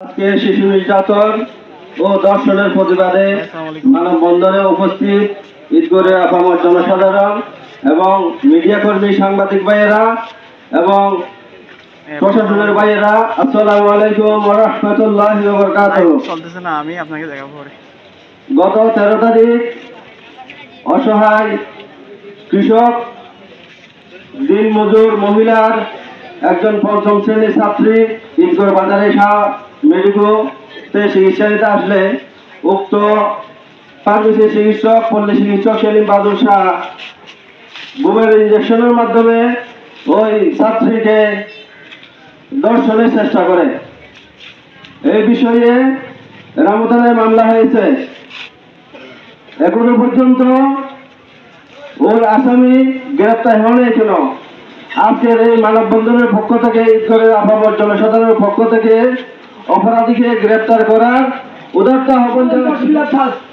আজকে শিশু নির্যাতন ও ধর্ষণের প্রতিবাদে মানববন্ধনে উপস্থিত ঈদগড়ের আপামর জনসাধারণ এবং মিডিয়া কর্মী, সাংবাদিক ভাইয়েরা এবং প্রশাসনের ভাইয়েরা, আসসালামু আলাইকুম ওয়া রাহমাতুল্লাহি ওয়া বারাকাতুহু। গত 13 তারিখ অসহায় কৃষক, দিনমজুর মহিলার একজন পঞ্চম শ্রেণীর ছাত্রী ঈদগড় বাজারে শাহ মেডিকোতে চিকিৎসা নিতে আসলে উক্ত ফার্মেসি চিকিৎসক, পল্লী চিকিৎসক সেলিম বাদুর শাহ বুমের ইঞ্জেকশনের মাধ্যমে ওই ছাত্রীকে ধর্ষণের চেষ্টা করে। এই বিষয়ে রামু থানায় মামলা হয়েছে। এখনো পর্যন্ত ওর আসামি গ্রেপ্তার হয়নি। কেন আজকের এই মানববন্ধনের পক্ষ থেকে, ঈদগড়ের আপামর জনসাধারণের পক্ষ থেকে অপরাধীকে গ্রেপ্তার করার উদাত্ত আহ্বান জানাচ্ছিলাম।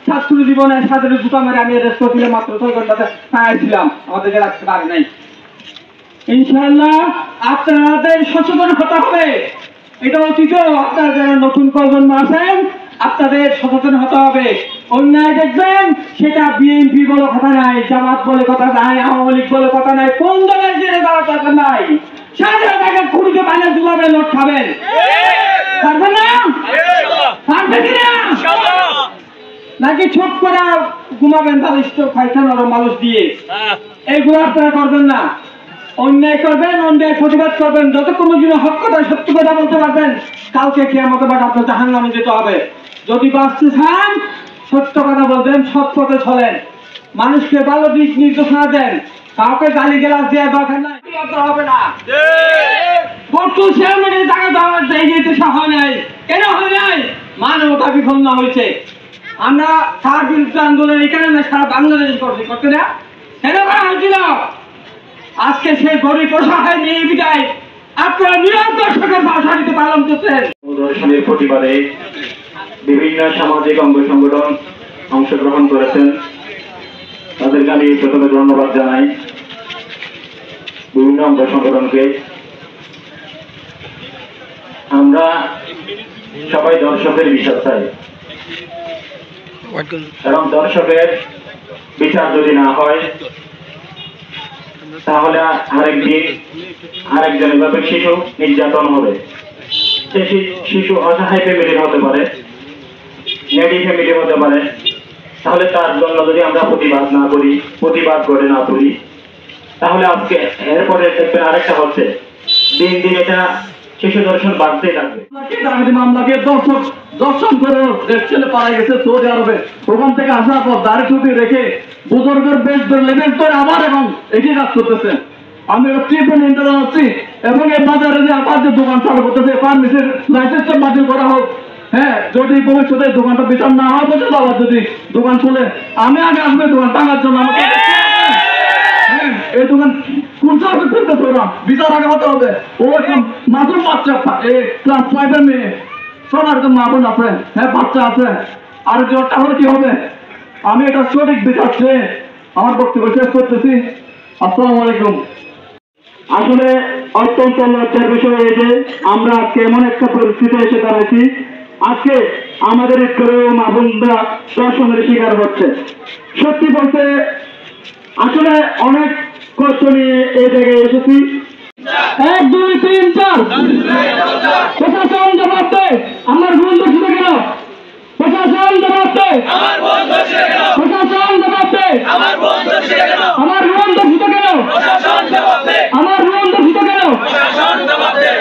ছাত্র জীবনে সাথে জুতা মেরে আমি রেস্ট করছিলাম, মাত্র 6 ঘন্টাতে পাইছিলাম, আমাদেরকে রাখতে পারি নাই। ইনশাআল্লাহ আপনাদের সচেতন হতে হবে। এটা অতীত, আপনারা যারা নতুন প্রজন্ম আছেন আপনাদের সচেতন হতে হবে। অন্যায় দেখবেন, সেটা বিএনপি বলে কথা নাই, জামাত বলে কথা নাই, আওয়ামী লীগ বলে কথা নাই, কোন দলের জেনে দেওয়ার দরকার নাই। সারা টাকা কুড়িতে বাইরে জুলাবে, লোক খাবেন, পারবেন না? পারবেন কিনা? নাকি ছোট করে ঘুমাবেন বালিষ্ট খাইছেন আরো মানুষ দিয়ে? এইগুলো আপনারা করবেন না। অন্যায় করবেন, অন্যায় প্রতিবাদ করবেন, যতক্ষণ পর্যন্ত হক কথা সত্য কথা বলতে পারবেন, কালকে কিয়ামতের মাঠে আপনার জাহান্নামে যেতে হবে। যদি বাঁচতে চান সত্য কথা বলবেন, সৎ পথে চলেন, মানুষকে ভালো দিক নির্দেশনা দেন, কাউকে গালি গালাজ দেওয়ার দরকার নাই, হবে না। বর্তমান চেয়ারম্যানের টাকা দেওয়ার জায়গাতে হয় নাই। কেন হয় নাই? মানবতা বিপন্ন হয়েছে। আমরা তার বিরুদ্ধে আন্দোলন এখানে না, সারা বাংলাদেশ করতে না, কেন করা হয়েছিল? আজকে সেই গরিব অসহায় মেয়ে বিদায় আপনারা নিরন্তর সরকার ভাষাটিতে পালন করছেন। ধর্ষণের প্রতিবাদে বিভিন্ন সামাজিক অঙ্গ সংগঠন অংশগ্রহণ করেছেন। তাদেরকে আমি প্রথমে ধন্যবাদ জানাই, বিভিন্ন অঙ্গ সংগঠনকে। আমরা সবাই দর্শকের বিচার চাই, এবং দর্শকের বিচার যদি না হয় তাহলে আরেকদিন আরেকজন এভাবে শিশু নির্যাতন হবে। সে শিশু অসহায় ফ্যামিলির হতে পারে, নেডি ফ্যামিলি হতে পারে। তাহলে তার জন্য যদি আমরা প্রতিবাদ না করি, প্রতিবাদ করে না তুলি, তাহলে আজকে এরপরে দেখবেন আরেকটা হচ্ছে, দিন দিন এটা শিশু ধর্ষণ বাড়তেই থাকবে। মামলাকে দর্শন করে ছেলে পাড়া গেছে সৌদি আরবে, ওখান থেকে আসার পর দাড়ি টুপি রেখে বুজুর্গের বেশ লেভেল করে আবার এবং এগিয়ে কাজ করতেছে। আমি জানাচ্ছি, এবং এই বাজারে যে আবার যে দোকান চালু করতেছে, ফার্মেসির লাইসেন্সটা বাতিল করা হোক। হ্যাঁ, যদি ভবিষ্যতে দোকানটা বিচার না হয় পর্যন্ত আবার যদি দোকান খুলে, আমি আগে আসবে দোকান টাঙার জন্য। আমাকে এই দোকান কোন সাথে করতেছে ওরা, বিচার আগে হতে হবে। ও মাসুম বাচ্চা, ক্লাস 5 এর মেয়ে, সবার তো মা বোন আছে, হ্যাঁ বাচ্চা আছে, আর জ্বরটা হলে কি হবে? আমি এটা সঠিক বিচার চেয়ে আমার বক্তব্য শেষ করতেছি। আসসালামু আলাইকুম। আসলে অত্যন্ত লজ্জার বিষয় এই যে আমরা আজকে এমন একটা পরিস্থিতি এসে দাঁড়াইছি, আজকে আমাদের করেও মা বোনরা ধর্ষণের শিকার হচ্ছে। সত্যি বলতে আসলে অনেক কষ্ট নিয়ে এই জায়গায় এসেছি। 1 2 3 4 প্রশাসন জবাব দে, আমার বোন দোষিত কেন? প্রশাসন জবাব দে, আমার বোন দোষিত কেন? প্রশাসন জবাব দে, আমার বোন দোষিত কেন? আমার বোন দোষিত কেন? প্রশাসন জবাব দে, আমার বোন দোষিত কেন? প্রশাসন জবাব দে।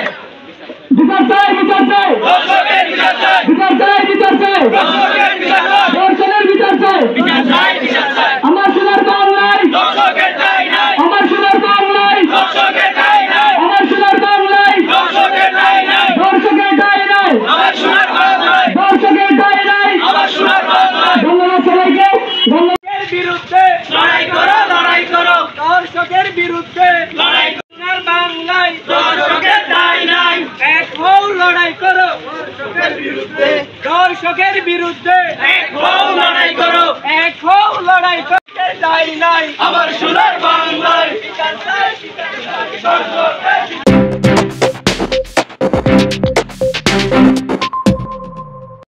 বিচার চাই, বিচার চাই, দর্শকের বিচার চাই, বিচার চাই, বিচার চাই, দর্শকের বিচার চাই, দর্শকের বিচার চাই, বিচার চাই, বিচার চাই। আমার সোনার দাম নাই, দর্শকের দায় নাই, আমার সোনার দাম নাই, দর্শকের দায় নাই, আমার সোনার দাম নাই, দর্শকের দায় নাই, দর্শকের দায় নাই, আমার সোনার দাম নাই, দর্শকের দায় নাই, আমার সোনার দাম নাই। ধন্যবাদ সবাইকে। ধন্যবাদ। বিরুদ্ধে লড়াই করো, লড়াই করো, দর্শকের বিরুদ্ধে লড়াই করো। বাংলায় দর্শকের দায় নাই, এক হও লড়াই করো, দর্শকের বিরুদ্ধে, দর্শকের বিরুদ্ধে এক হও লড়াই করো, এক হও লড়াই করো। দায় নাই, আমার সোনার